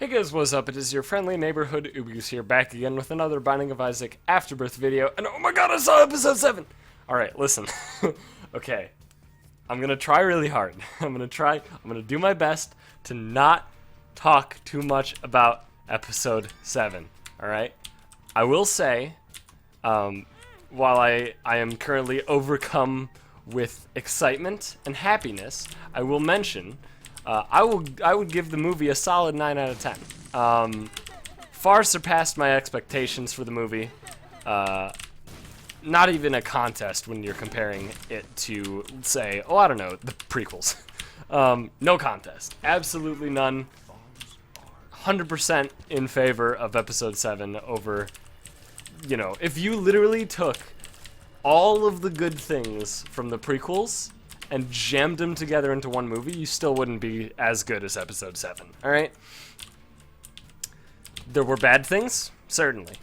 Hey guys, what's up? It is your friendly neighborhood Oobies here, back again with another Binding of Isaac Afterbirth video, and oh my god, I saw episode 7! Alright, listen. Okay. I'm gonna try really hard. I'm gonna do my best to not talk too much about episode 7, alright? I will say, while I am currently overcome with excitement and happiness, I will mention I would give the movie a solid 9 out of 10. Far surpassed my expectations for the movie. Not even a contest when you're comparing it to, say, I don't know, the prequels. No contest. Absolutely none. 100% in favor of episode 7 over, if you literally took all of the good things from the prequels and jammed them together into one movie, you still wouldn't be as good as episode 7, alright? There were bad things? Certainly.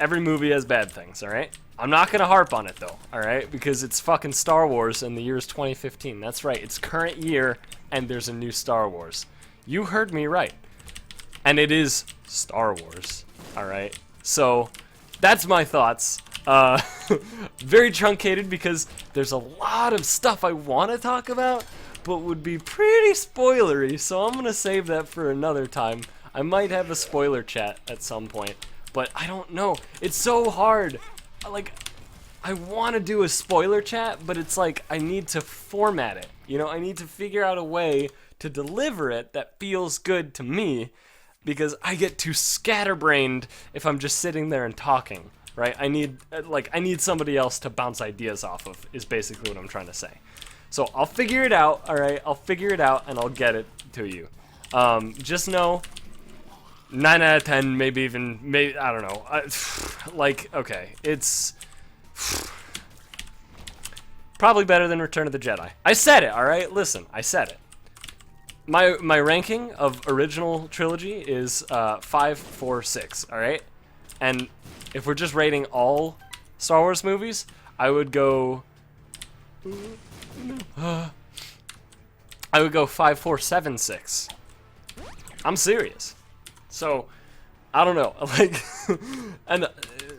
Every movie has bad things, alright? I'm not gonna harp on it though, alright? Because it's fucking Star Wars and the year is 2015. That's right, it's current year and there's a new Star Wars. You heard me right. And it is Star Wars, alright? So, that's my thoughts. Very truncated because there's a lot of stuff I want to talk about, but would be pretty spoilery, so I'm gonna save that for another time. I might have a spoiler chat at some point, but I don't know. It's so hard. Like, I want to do a spoiler chat, but it's like I need to format it. I need to figure out a way to deliver it that feels good to me, because I get too scatterbrained if I'm just sitting there and talking. Right? I need somebody else to bounce ideas off of, is basically what I'm trying to say. So I'll figure it out, alright? I'll figure it out and I'll get it to you. Just know, 9 out of 10, maybe even, I don't know. Okay, it's probably better than Return of the Jedi. I said it, alright? Listen, I said it. My ranking of original trilogy is 5, 4, 6, alright? And if we're just rating all Star Wars movies, I would go 5, 4, 7, 6. I'm serious. So, I don't know. And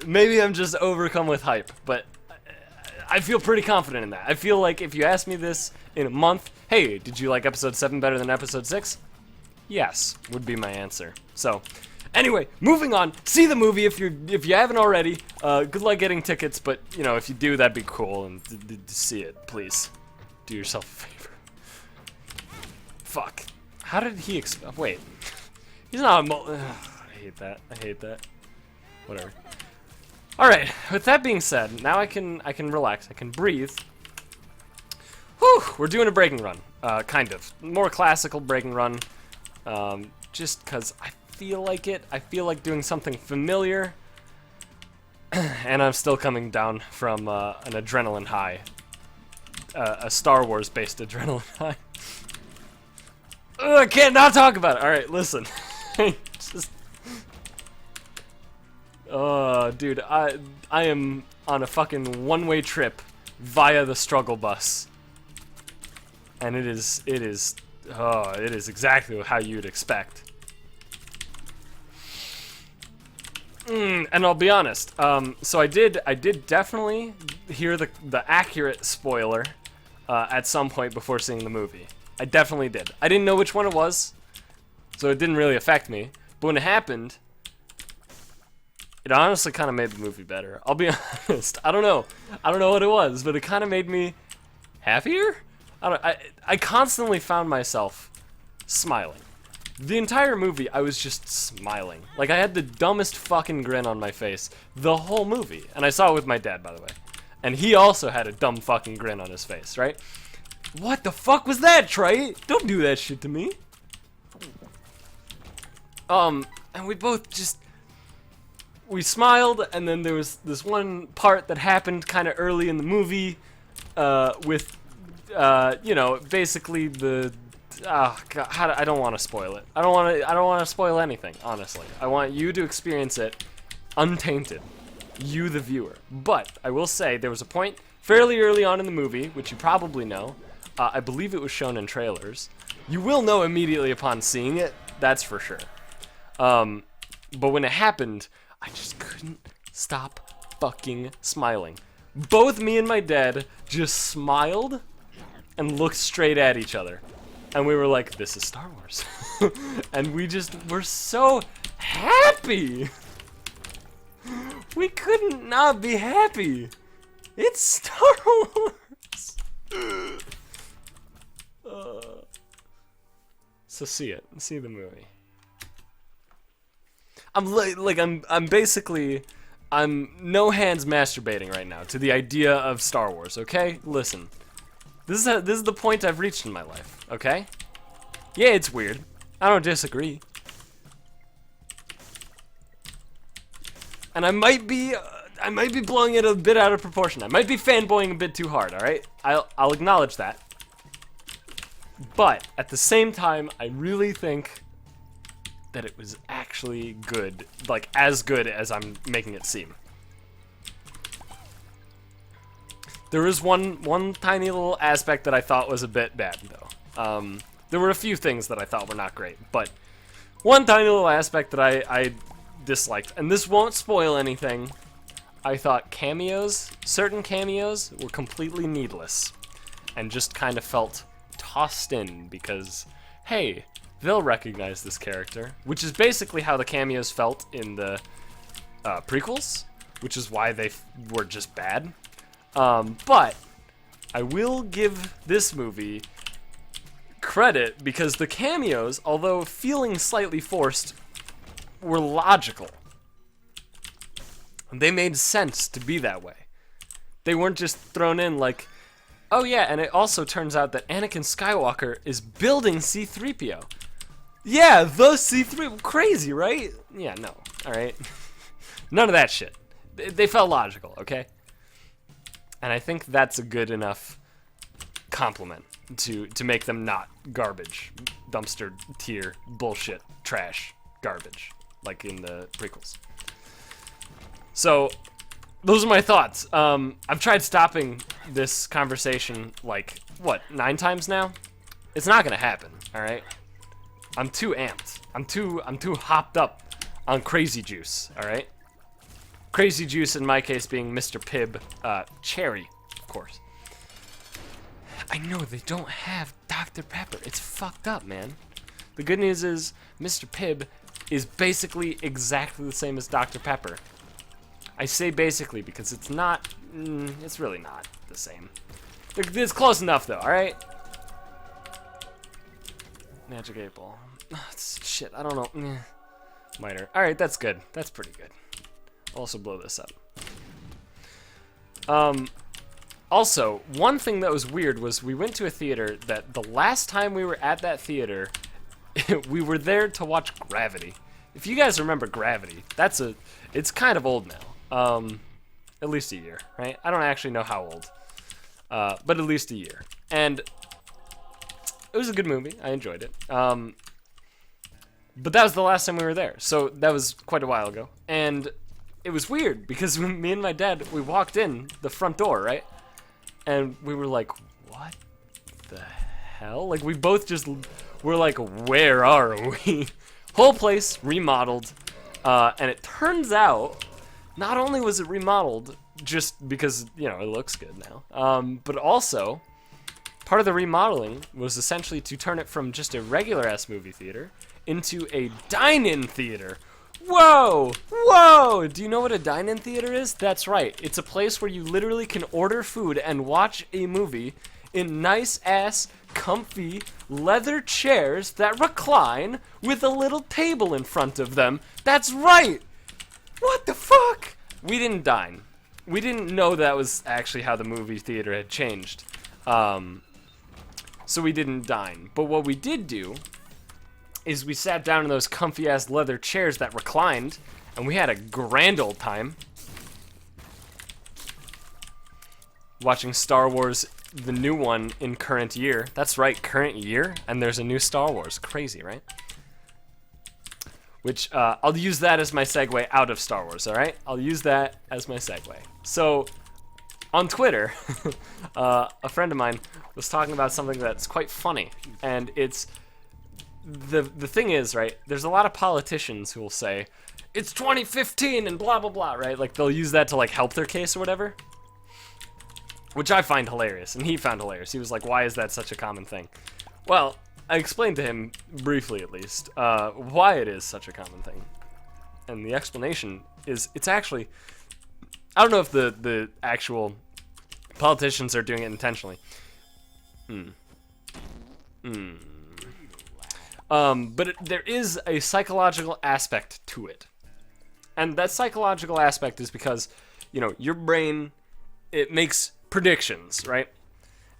maybe I'm just overcome with hype, but I feel pretty confident in that. I feel like if you ask me this in a month, hey, did you like episode 7 better than episode 6? Yes, would be my answer. So, anyway, moving on. See the movie if you haven't already. Good luck getting tickets, but if you do, that'd be cool. And see it, please. Do yourself a favor. Fuck. How did he wait? He's not a I hate that. I hate that. Whatever. All right. With that being said, now I can relax. I can breathe. Whew. We're doing a breaking run. Kind of more classical breaking run. Just because I feel like it. I feel like doing something familiar, and I'm still coming down from an adrenaline high, a Star Wars based adrenaline high. I can't not talk about it. All right, listen. Dude, I am on a fucking one-way trip via the struggle bus, and it is exactly how you'd expect. And I'll be honest, so I did definitely hear the accurate spoiler at some point before seeing the movie. I definitely did. I didn't know which one it was, so it didn't really affect me. But when it happened, it honestly kind of made the movie better. I'll be honest. I don't know what it was, but it kind of made me happier? I constantly found myself smiling. The entire movie, I was just smiling. Like, I had the dumbest fucking grin on my face the whole movie. And I saw it with my dad, by the way. And he also had a dumb fucking grin on his face, right? What the fuck was that, Trey? Don't do that shit to me. And we both we smiled, and then there was this one part that happened kind of early in the movie, with, basically God, I don't want to spoil it. I don't want to spoil anything, honestly. I want you to experience it untainted. You, the viewer. But I will say there was a point fairly early on in the movie, which you probably know. I believe it was shown in trailers. You will know immediately upon seeing it. That's for sure. But when it happened, I just couldn't stop fucking smiling. Both me and my dad just smiled and looked straight at each other. And we were like, this is Star Wars. And we just were so happy. We couldn't not be happy. It's Star Wars. So see it. See the movie. I'm basically, I'm no hands masturbating right now to the idea of Star Wars, okay? Listen. This is the point I've reached in my life, okay? Yeah, it's weird. I don't disagree. And I might be blowing it a bit out of proportion. I might be fanboying a bit too hard, all right? I'll acknowledge that. But at the same time, I really think that it was actually good, like as good as I'm making it seem. There was one tiny little aspect that I thought was a bit bad, though. There were a few things that I thought were not great, but one tiny little aspect that I disliked, and this won't spoil anything. I thought certain cameos were completely needless, and just kind of felt tossed in because, hey, they'll recognize this character, which is basically how the cameos felt in the prequels, which is why they were just bad. But I will give this movie credit because the cameos, although feeling slightly forced, were logical. They made sense to be that way. They weren't just thrown in like, oh yeah, and it also turns out that Anakin Skywalker is building C-3PO. Yeah, the C-3, crazy, right? Yeah, no, all right. None of that shit. They felt logical, okay? And I think that's a good enough compliment to make them not garbage, dumpster tier, bullshit, trash, garbage, like in the prequels. So, those are my thoughts. I've tried stopping this conversation like, what, 9 times now? It's not gonna happen, all right? I'm too amped. I'm too hopped up on crazy juice, all right? Crazy juice in my case being Mr. Pibb, cherry, of course. I know they don't have Dr. Pepper. It's fucked up, man. The good news is Mr. Pibb is basically exactly the same as Dr. Pepper. I say basically because it's not, it's really not the same. It's close enough though, alright? Magic 8 Ball. Shit, I don't know. Minor. Alright, that's good. That's pretty good. I'll also blow this up. Also, one thing that was weird was we went to a theater that the last time we were at that theater, we were there to watch Gravity. If you guys remember Gravity, it's kind of old now. At least a year, right? I don't actually know how old, but at least a year. And it was a good movie. I enjoyed it. But that was the last time we were there, so that was quite a while ago. And it was weird because when me and my dad, we walked in the front door, right? And we were like, what the hell? Like, we both just were like, where are we? Whole place remodeled, and it turns out, not only was it remodeled just because, you know, it looks good now, but also, part of the remodeling was essentially to turn it from just a regular-ass movie theater into a dine-in theater. Whoa! Whoa! Do you know what a dine-in theater is? That's right. It's a place where you literally can order food and watch a movie in nice-ass, comfy, leather chairs that recline with a little table in front of them. That's right! What the fuck? We didn't dine. We didn't know that was actually how the movie theater had changed. So we didn't dine. But what we did do is we sat down in those comfy-ass leather chairs that reclined, and we had a grand old time watching Star Wars, the new one in current year. That's right, current year, and there's a new Star Wars. Crazy, right? Which, I'll use that as my segue out of Star Wars, alright? I'll use that as my segue. So, on Twitter, a friend of mine was talking about something that's quite funny, and it's the thing is, right, there's a lot of politicians who will say, it's 2015 and blah, blah, blah, right? Like, they'll use that to, like, help their case or whatever. Which I find hilarious, and he found hilarious. He was like, why is that such a common thing? Well, I explained to him, briefly at least, why it is such a common thing. And the explanation is, it's actually, I don't know if the actual politicians are doing it intentionally. But there is a psychological aspect to it. And that psychological aspect is because, you know, your brain, it makes predictions, right?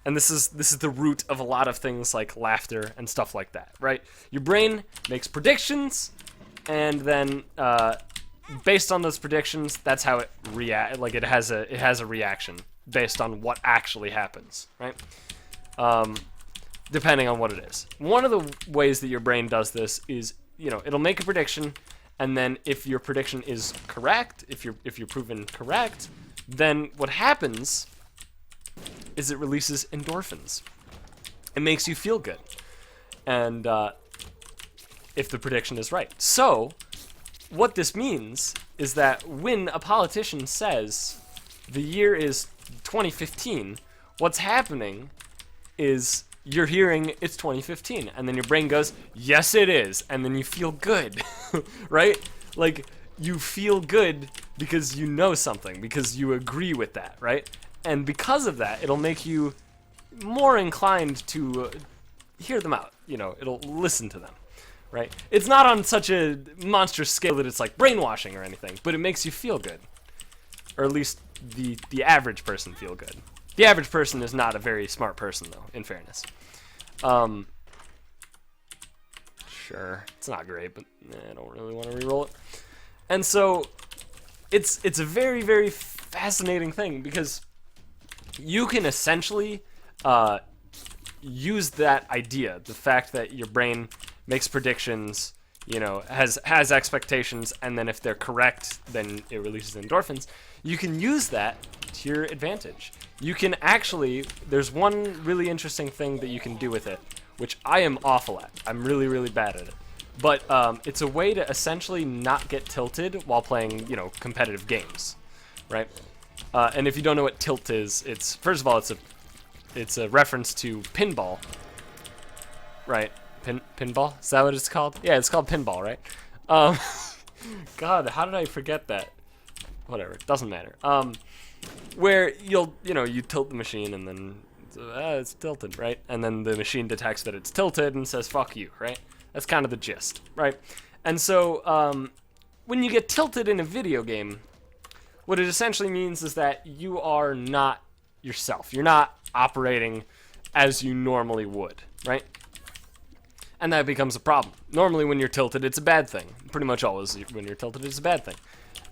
And this is the root of a lot of things like laughter and stuff like that, right? Your brain makes predictions, and then based on those predictions, that's how it react. Like it has a reaction based on what actually happens, right? Depending on what it is. One of the ways that your brain does this is, you know, it'll make a prediction, and then if your prediction is correct, if you're proven correct, then what happens is it releases endorphins. It makes you feel good, and if the prediction is right. So, what this means is that when a politician says the year is 2015, what's happening is you're hearing it's 2015, and then your brain goes, yes it is, and then you feel good, right? Like, you feel good because you know something, because you agree with that, right? And because of that, it'll make you more inclined to hear them out, you know, it'll listen to them, right? It's not on such a monstrous scale that it's like brainwashing or anything, but it makes you feel good. Or at least the average person feel good. The average person is not a very smart person, though, in fairness. Sure, it's not great, but I don't really want to re-roll it. And so, it's a very, very fascinating thing, because you can essentially use that idea, the fact that your brain makes predictions, you know, has expectations, and then if they're correct, then it releases endorphins. You can use that to your advantage. You can actually, there's one really interesting thing that you can do with it, which I am awful at. I'm really, really bad at it. But it's a way to essentially not get tilted while playing, you know, competitive games, right? And if you don't know what tilt is, it's, first of all, it's a reference to pinball, right? Pinball? Is that what it's called? Yeah, it's called pinball, right? God, how did I forget that? Whatever, it doesn't matter. Where you tilt the machine, and then it's tilted, right? And then the machine detects that it's tilted and says, fuck you, right? That's kind of the gist, right? And so, when you get tilted in a video game, what it essentially means is that you are not yourself. You're not operating as you normally would, right? And that becomes a problem. Normally when you're tilted, it's a bad thing. Pretty much always when you're tilted, it's a bad thing.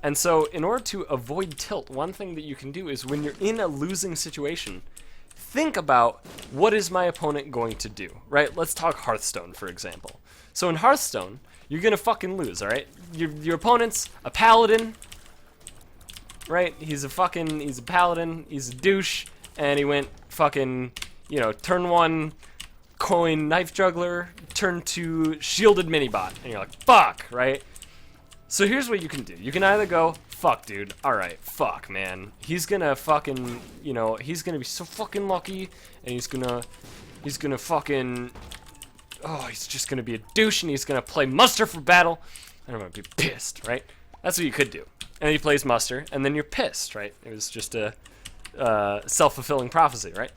And so in order to avoid tilt, one thing that you can do is when you're in a losing situation, think about, what is my opponent going to do, right? Let's talk Hearthstone, for example. So in Hearthstone, you're gonna fucking lose, alright? Your opponent's a paladin, right? He's a paladin, he's a douche, and he went fucking, you know, turn 1 coin knife juggler, turn 2 shielded minibot, and you're like, fuck, right? So here's what you can do. You can either go, fuck, dude, alright, fuck, man. He's gonna fucking, you know, he's gonna be so fucking lucky, and he's gonna fucking, oh, he's just gonna be a douche, and he's gonna play muster for battle, and I'm gonna be pissed, right? That's what you could do. And he plays muster, and then you're pissed, right? It was just a self-fulfilling prophecy, right?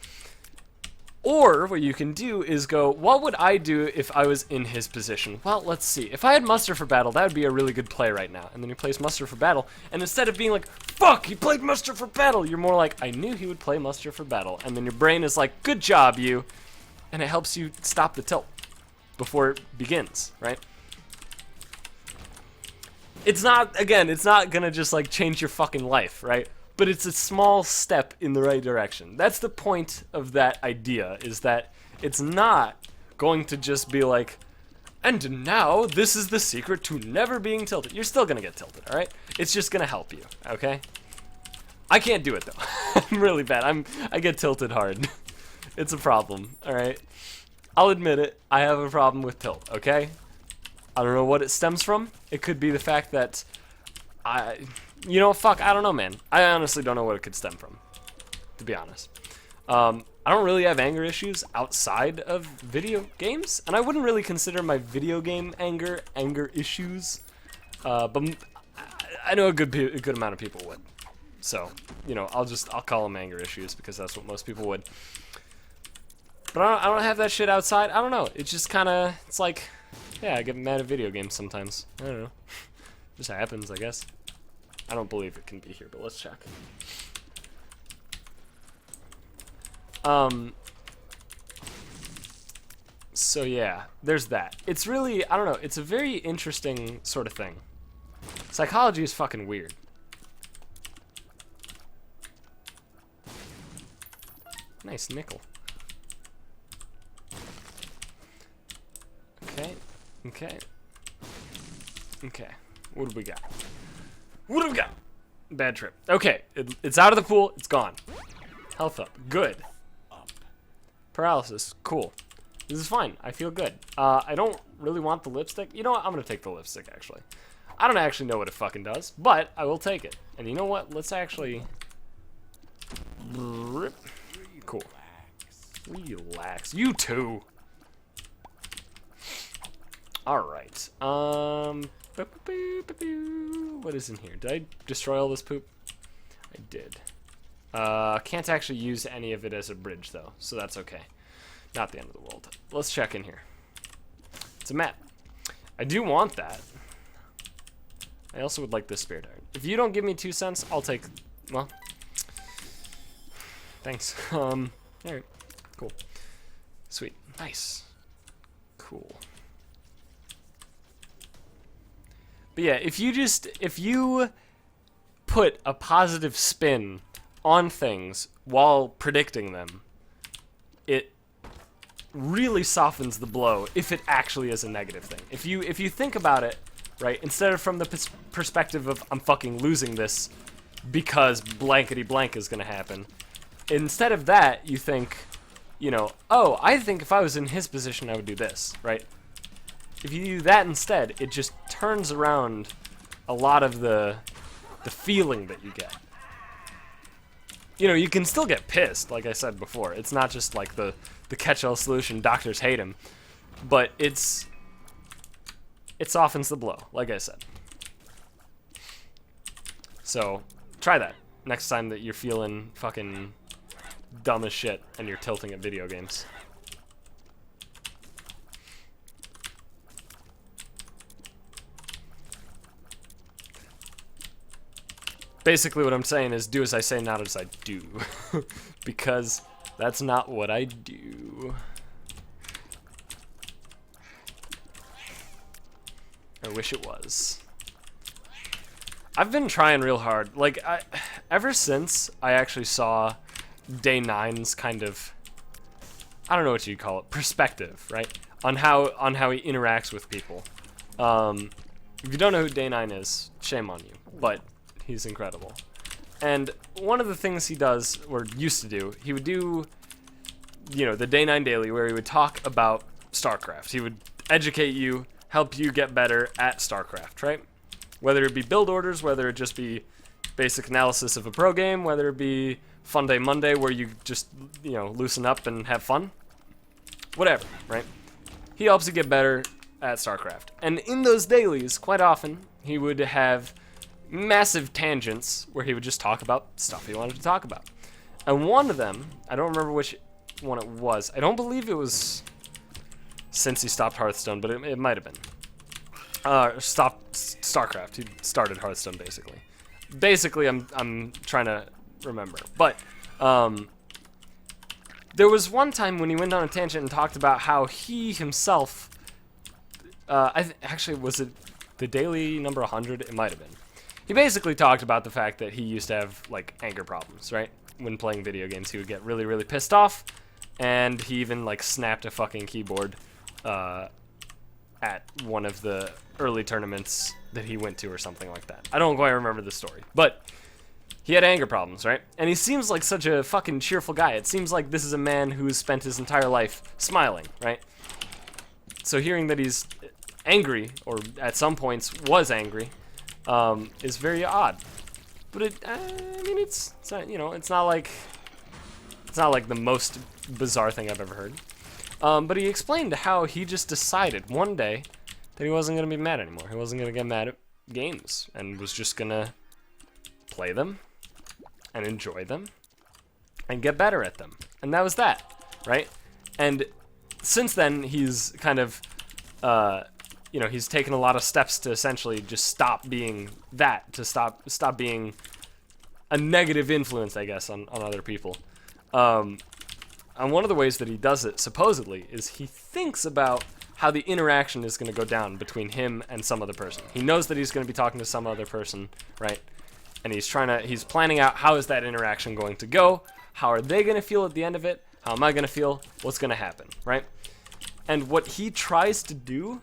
Or what you can do is go, what would I do if I was in his position? Well, let's see. If I had muster for battle, that would be a really good play right now. And then he plays muster for battle, and instead of being like, fuck, he played muster for battle, you're more like, I knew he would play muster for battle. And then your brain is like, good job, you. And it helps you stop the tilt before it begins, right? It's not, again, it's not gonna just like change your fucking life, right? But it's a small step in the right direction. That's the point of that idea, is that it's not going to just be like, and now this is the secret to never being tilted. You're still gonna get tilted, alright? It's just gonna help you, okay? I can't do it though. I'm really bad. I get tilted hard. It's a problem, alright? I'll admit it. I have a problem with tilt, okay? I don't know what it stems from. It could be the fact that you know, fuck, I don't know, man. I honestly don't know what it could stem from, to be honest. I don't really have anger issues outside of video games, and I wouldn't really consider my video game anger issues. But I know a good amount of people would. So, you know, I'll call them anger issues because that's what most people would. But I don't have that shit outside. I don't know. It's just kind of, it's like, yeah, I get mad at video games sometimes. I don't know. Just happens, I guess. I don't believe it can be here, but let's check. So yeah, there's that. It's really, I don't know, it's a very interesting sort of thing. Psychology is fucking weird. Nice nickel. Okay. What do we got? What do we got? Bad trip. Okay, it's out of the pool. It's gone. Health up. Good. Paralysis. Cool. This is fine. I feel good. I don't really want the lipstick. You know what? I'm going to take the lipstick, actually. I don't actually know what it fucking does, but I will take it. And you know what? Let's actually... Cool. Relax. You too. Alright. What is in here? Did I destroy all this poop? I did. Can't actually use any of it as a bridge, though, so that's okay. Not the end of the world. Let's check in here. It's a map. I do want that. I also would like this spear dart. If you don't give me 2 cents, I'll take... Well... Thanks. Alright. Cool. Sweet. Nice. Cool. But yeah, if you put a positive spin on things while predicting them, it really softens the blow if it actually is a negative thing. If you think about it, right, instead of from the perspective of I'm fucking losing this because blankety blank is gonna happen, instead of that, you think, you know, oh, I think if I was in his position, I would do this, right? If you do that instead, it just turns around a lot of the feeling that you get. You know, you can still get pissed, like I said before. It's not just like the catch-all solution, doctors hate him. But it softens the blow, like I said. So, try that next time that you're feeling fucking dumb as shit and you're tilting at video games. Basically what I'm saying is do as I say, not as I do. Because that's not what I do. I wish it was. I've been trying real hard. Like, ever since I actually saw Day 9's kind of, I don't know what you'd call it, perspective, right? On how he interacts with people. If you don't know who Day 9 is, shame on you. But he's incredible. And one of the things he does, or used to do, he would do, you know, the Day 9 Daily, where he would talk about StarCraft. He would educate you, help you get better at StarCraft, right? Whether it be build orders, whether it just be basic analysis of a pro game, whether it be Fun Day Monday, where you just, you know, loosen up and have fun. Whatever, right? He helps you get better at StarCraft. And in those dailies, quite often, he would have massive tangents where he would just talk about stuff he wanted to talk about. And one of them, I don't remember which one it was. I don't believe it was since he stopped Hearthstone, but it might have been. Stopped StarCraft. He started Hearthstone, basically. Basically, I'm trying to remember. But there was one time when he went on a tangent and talked about how he himself, actually, was it the daily number 100? It might have been. He basically talked about the fact that he used to have, like, anger problems, right? When playing video games, he would get really, really pissed off, and he even, like, snapped a fucking keyboard at one of the early tournaments that he went to or something like that. I don't quite remember the story, but he had anger problems, right? And he seems like such a fucking cheerful guy. It seems like this is a man who's spent his entire life smiling, right? So hearing that he's angry, or at some points was angry, is very odd. But I mean, it's not, you know, it's not like the most bizarre thing I've ever heard. But he explained how he just decided one day that he wasn't gonna be mad anymore. He wasn't gonna get mad at games and was just gonna play them and enjoy them and get better at them. And that was that, right? And since then, he's kind of, you know, he's taken a lot of steps to essentially just stop being that, to stop being a negative influence, I guess, on other people. And one of the ways that he does it, supposedly, is he thinks about how the interaction is going to go down between him and some other person. He knows that he's going to be talking to some other person, right? And he's planning out how is that interaction going to go? How are they going to feel at the end of it? How am I going to feel? What's going to happen, right? And what he tries to do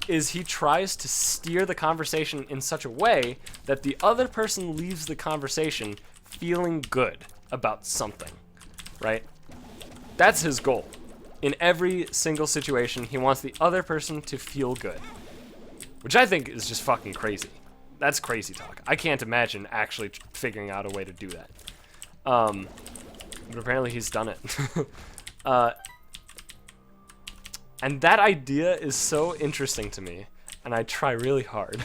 is he tries to steer the conversation in such a way that the other person leaves the conversation feeling good about something, right? That's his goal. In every single situation, he wants the other person to feel good, which I think is just fucking crazy. That's crazy talk. I can't imagine actually figuring out a way to do that. But apparently he's done it. And that idea is so interesting to me, and I try really hard.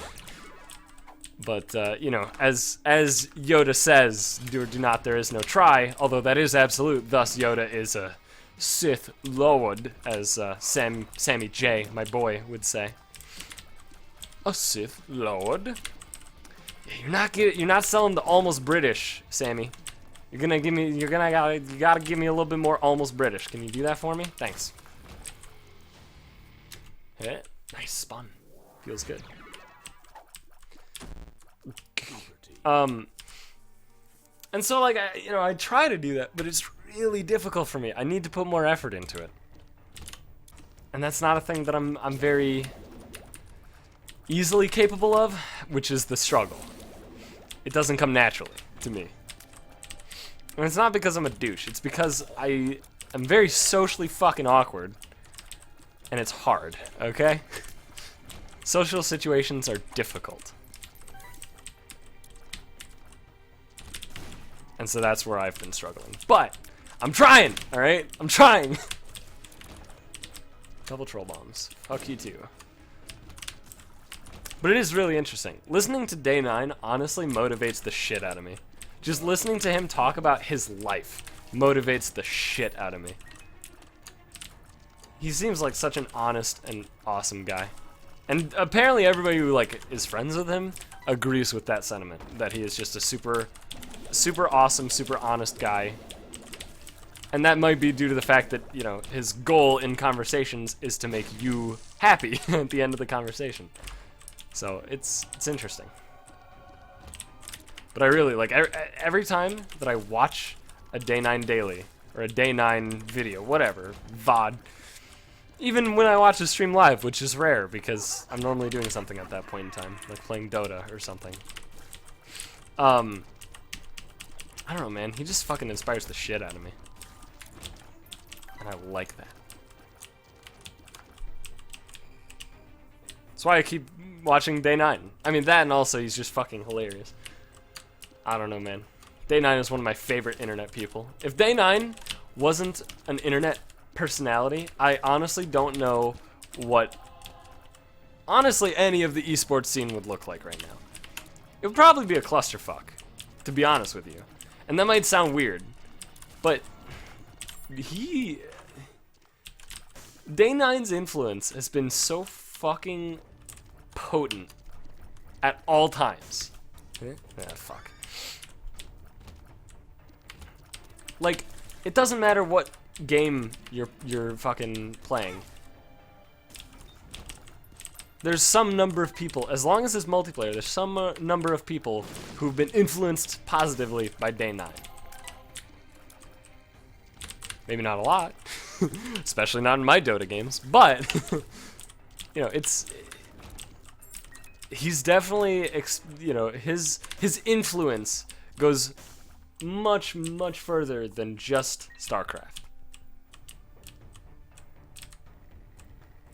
But, you know, as Yoda says, do or do not, there is no try, although that is absolute, thus Yoda is a Sith Lord, as Sammy J, my boy, would say. A Sith Lord? Yeah, you're not selling the almost British, Sammy. You gotta give me a little bit more almost British. Can you do that for me? Thanks. Yeah, nice spun. Feels good. And so like I try to do that, but it's really difficult for me. I need to put more effort into it. And that's not a thing that I'm very easily capable of, which is the struggle. It doesn't come naturally to me. And it's not because I'm a douche, it's because I am very socially fucking awkward. And it's hard, okay? Social situations are difficult. And so that's where I've been struggling. But I'm trying, all right? I'm trying. Double troll bombs. Fuck you too. But it is really interesting. Listening to Day 9 honestly motivates the shit out of me. Just listening to him talk about his life motivates the shit out of me. He seems like such an honest and awesome guy. And apparently everybody who like is friends with him agrees with that sentiment, that he is just a super awesome, super honest guy. And that might be due to the fact that, you know, his goal in conversations is to make you happy at the end of the conversation. So it's interesting. But I really, like, every time that I watch a Day 9 daily, or a Day 9 video, whatever, VOD, even when I watch a stream live, which is rare, because I'm normally doing something at that point in time, like playing Dota or something. I don't know, man, he just fucking inspires the shit out of me. And I like that. That's why I keep watching Day 9. I mean, that and also he's just fucking hilarious. I don't know, man. Day 9 is one of my favorite internet people. If Day 9 wasn't an internet personality, I honestly don't know what, honestly, any of the esports scene would look like right now. It would probably be a clusterfuck, to be honest with you. And that might sound weird, but Day 9's influence has been so fucking potent at all times. Fuck. Like, it doesn't matter what game you're fucking playing. There's some number of people, as long as it's multiplayer, there's some number of people who've been influenced positively by Day 9. Maybe not a lot, especially not in my Dota games, but, you know, he's definitely, you know, his influence goes much, much further than just StarCraft.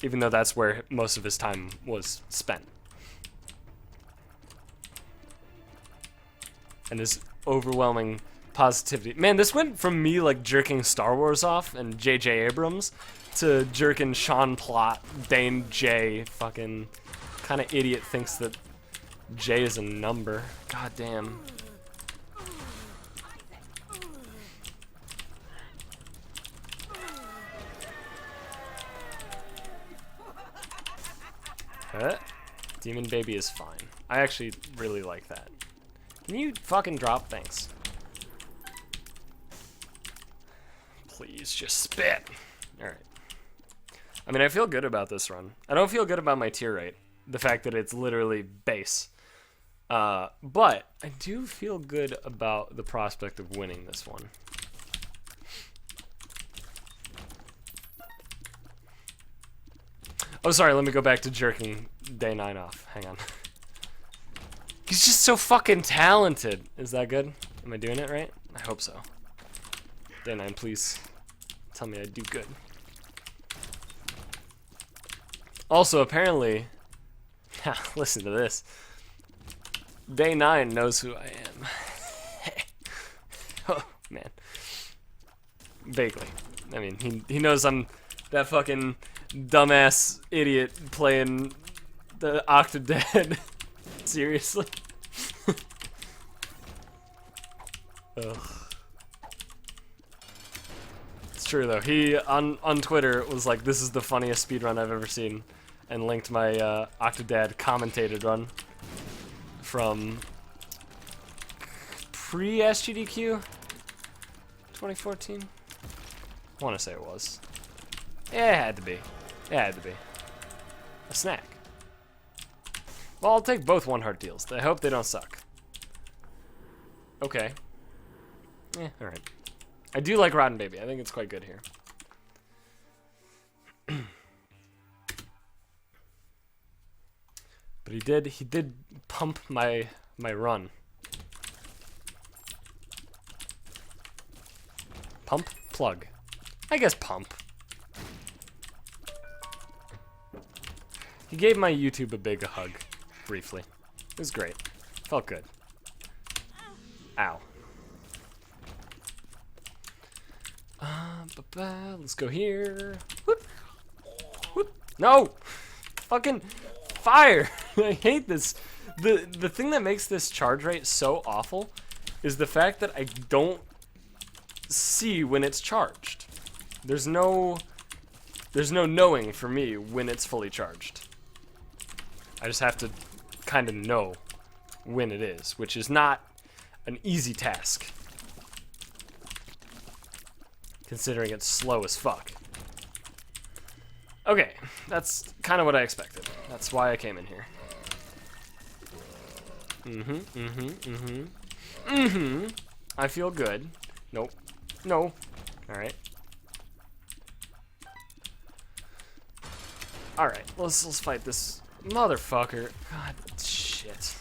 Even though that's where most of his time was spent. And his overwhelming positivity. Man, this went from me like jerking Star Wars off and J.J. Abrams to jerking Sean Plott, Dane J, fucking kind of idiot thinks that J is a number. God damn. Demon Baby is fine. I actually really like that. Can you fucking drop things? Please just spit. Alright. I mean, I feel good about this run. I don't feel good about my tier rate. The fact that it's literally base. But I do feel good about the prospect of winning this one. Oh, sorry, let me go back to jerking day 9 off. Hang on. He's just so fucking talented. Is that good? Am I doing it right? I hope so. Day 9, please. Tell me I do good. Also, apparently... listen to this. Day 9 knows who I am. Oh, man. Vaguely. I mean, he knows I'm that fucking dumbass idiot playing the Octodad. Seriously? Ugh. It's true though. He on Twitter was like, "This is the funniest speedrun I've ever seen," and linked my Octodad commentated run from pre-SGDQ 2014. I want to say it was. Yeah, it had to be. It had to be. A snack. Well, I'll take both 1 heart deals. I hope they don't suck. Okay. Alright. I do like Rotten Baby. I think it's quite good here. But he did pump my run. Pump? Plug. I guess pump. He gave my YouTube a big hug. Briefly. It was great. Felt good. Ow. Let's go here. Whoop. Whoop. No! Fucking fire! I hate this. The thing that makes this charge rate so awful is the fact that I don't see when it's charged. There's no knowing for me when it's fully charged. I just have to kind of know when it is, which is not an easy task, considering it's slow as fuck. Okay, that's kind of what I expected. That's why I came in here. I feel good. Nope. No. Alright. Alright, let's fight this motherfucker. God, shit.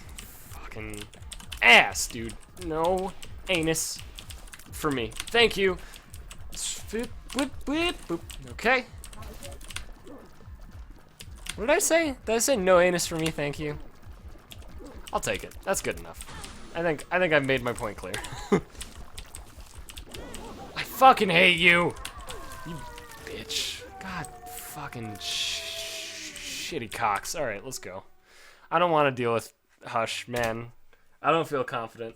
Fucking ass, dude. No anus for me. Thank you. Whip, whip, whip, boop. Okay. What did I say? Did I say no anus for me? Thank you. I'll take it. That's good enough. I think I've made my point clear. I fucking hate you. You bitch. God fucking shitty cocks. All right, let's go. I don't want to deal with Hush, man. I don't feel confident.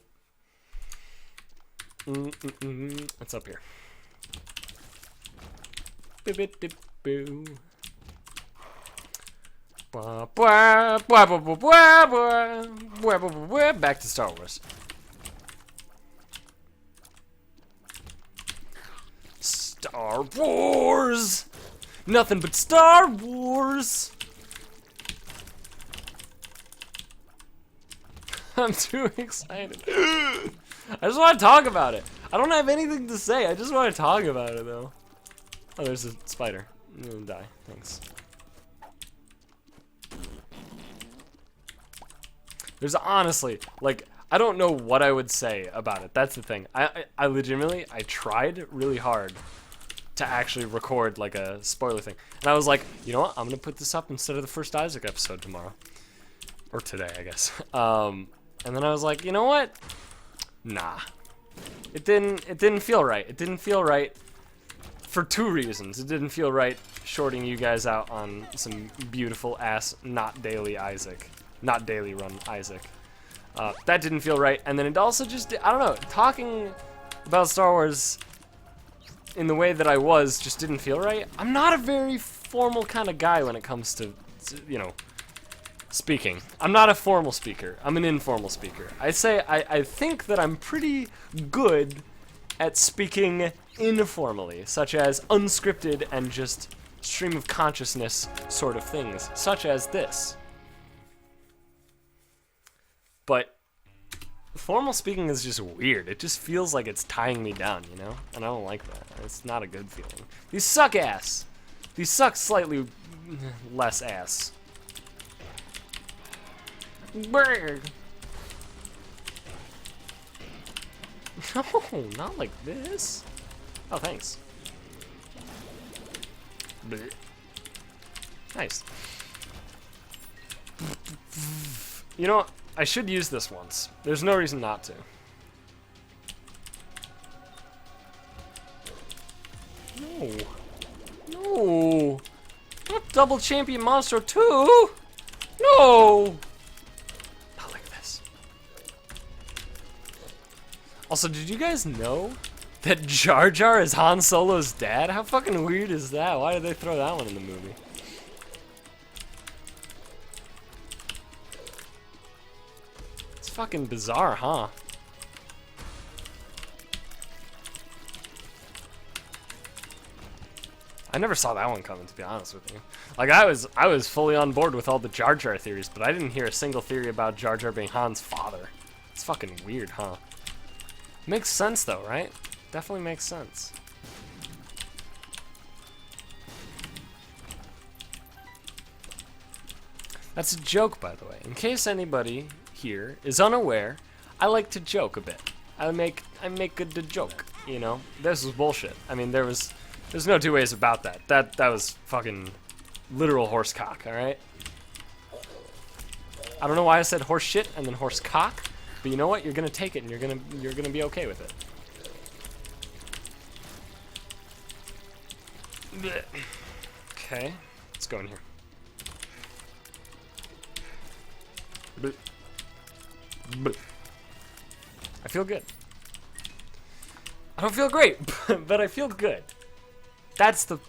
What's up here? Boo. Back to Star Wars. Star Wars! Nothing but Star Wars! I'm too excited. I just want to talk about it. I don't have anything to say. I just want to talk about it, though. Oh, there's a spider. I'm gonna die. Thanks. There's honestly, like, I don't know what I would say about it. That's the thing. I legitimately, I tried really hard to actually record like a spoiler thing. And I was like, you know what? I'm going to put this up instead of the first Isaac episode tomorrow. Or today, I guess. And then I was like, you know what? Nah. It didn't feel right. It didn't feel right for two reasons. It didn't feel right shorting you guys out on some beautiful ass not daily Isaac. Not daily run Isaac. That didn't feel right. And then it also just, I don't know, talking about Star Wars in the way that I was just didn't feel right. I'm not a very formal kind of guy when it comes to, you know, speaking. I'm not a formal speaker. I'm an informal speaker. I think that I'm pretty good at speaking informally, such as unscripted and just stream of consciousness sort of things, such as this. But formal speaking is just weird. It just feels like it's tying me down, you know? And I don't like that. It's not a good feeling. These suck ass. These suck slightly less ass. Brr. No, not like this. Oh, thanks. Blech. Nice. You know, I should use this once. There's no reason not to. No. No. Not double champion monster 2. No. Not like this. Also, did you guys know that Jar Jar is Han Solo's dad? How fucking weird is that? Why did they throw that one in the movie? It's fucking bizarre, huh? I never saw that one coming, to be honest with you. Like, I was fully on board with all the Jar Jar theories, but I didn't hear a single theory about Jar Jar being Han's father. It's fucking weird, huh? Makes sense, though, right? Definitely makes sense. That's a joke, by the way. In case anybody here is unaware, I like to joke a bit. I make a joke, you know? This was bullshit. I mean, there's no two ways about that. That was fucking literal horse cock, alright? I don't know why I said horse shit and then horse cock, but you know what? You're gonna take it and you're gonna be okay with it. Okay, let's go in here. I feel good. I don't feel great, but I feel good. That's the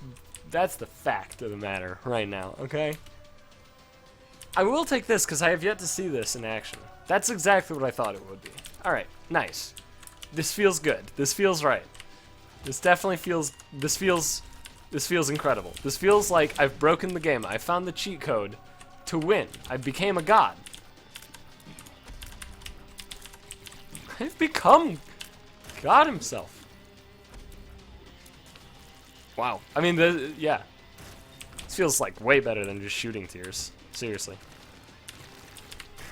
fact of the matter right now, okay? I will take this because I have yet to see this in action. That's exactly what I thought it would be. Alright, nice. This feels good. This feels right. This definitely feels, this feels incredible. This feels like I've broken the game. I found the cheat code to win. I became a god. I've become God himself. Wow. I mean, yeah. This feels like way better than just shooting tears. Seriously.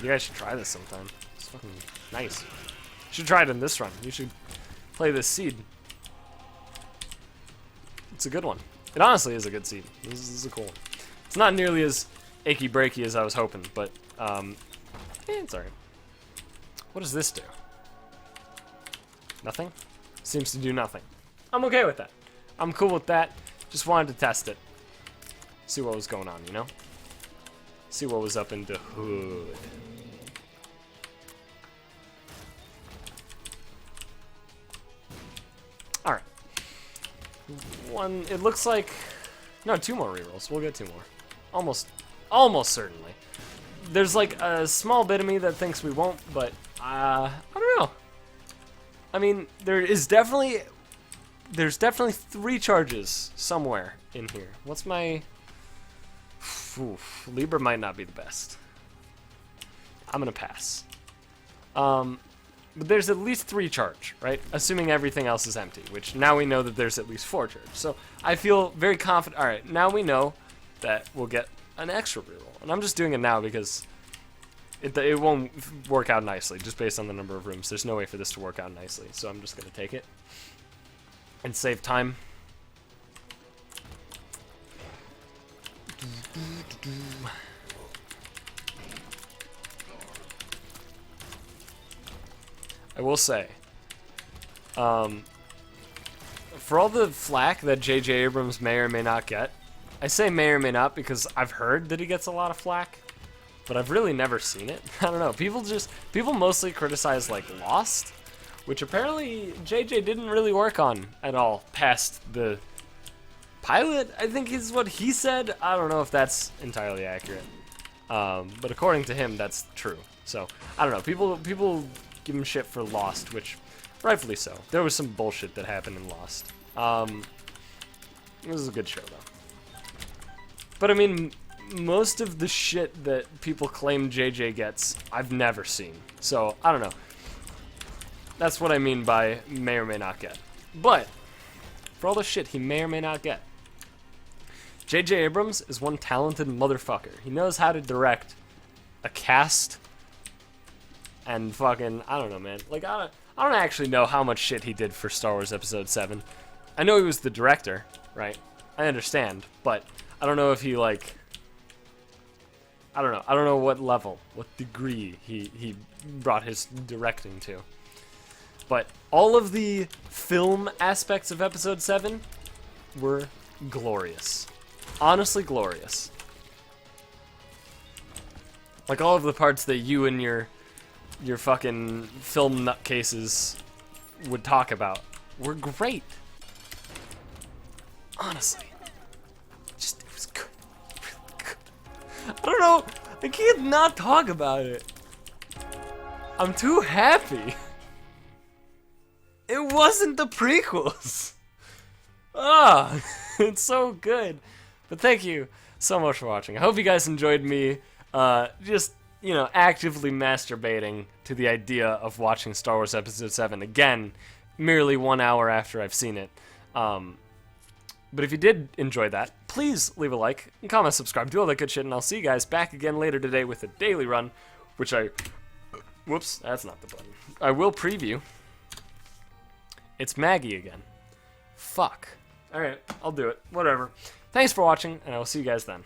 You guys should try this sometime. It's fucking nice. You should try it in this run. You should play this seed. It's a good one. It honestly is a good seed. This is a cool one. It's not nearly as achy breaky as I was hoping, but it's alright. What does this do? Nothing? Seems to do nothing. I'm okay with that. I'm cool with that. Just wanted to test it. See what was going on, you know? See what was up in the hood. Alright. One, it looks like, no, 2 more rerolls. We'll get 2 more. Almost certainly. There's like a small bit of me that thinks we won't, but I don't know. I mean, there's definitely 3 charges somewhere in here. What's my... Oof, Libra might not be the best. I'm gonna pass. But there's at least 3 charge, right? Assuming everything else is empty, which now we know that there's at least 4 charge. So I feel very confident. Alright, now we know that we'll get an extra reroll. And I'm just doing it now because It won't work out nicely, just based on the number of rooms. There's no way for this to work out nicely, so I'm just gonna take it and save time. I will say, for all the flack that J.J. Abrams may or may not get, I say may or may not because I've heard that he gets a lot of flack, but I've really never seen it. I don't know. People mostly criticize like Lost, which apparently J.J. didn't really work on at all past the pilot, I think is what he said. I don't know if that's entirely accurate, but according to him, that's true. So I don't know. People give him shit for Lost, which rightfully so. There was some bullshit that happened in Lost. It was a good show though. But I mean, most of the shit that people claim JJ gets, I've never seen. So I don't know. That's what I mean by may or may not get. But for all the shit he may or may not get, J.J. Abrams is one talented motherfucker. He knows how to direct a cast and fucking, I don't know, man. Like, I don't actually know how much shit he did for Star Wars Episode 7. I know he was the director, right? I understand, but I don't know if he, like, I don't know. I don't know what level, what degree he brought his directing to. But all of the film aspects of Episode 7 were glorious. Honestly glorious. Like all of the parts that you and your fucking film nutcases would talk about were great. Honestly. Just, it was good. Really good. I don't know. I can't not talk about it. I'm too happy. It wasn't the prequels. Ah, it's so good. But thank you so much for watching. I hope you guys enjoyed me just, you know, actively masturbating to the idea of watching Star Wars Episode 7 again, merely 1 hour after I've seen it. But if you did enjoy that, please leave a like, and comment, subscribe, do all that good shit, and I'll see you guys back again later today with a daily run, which whoops, that's not the button. I will preview. It's Maggie again. Fuck. Alright, I'll do it. Whatever. Thanks for watching, and I will see you guys then.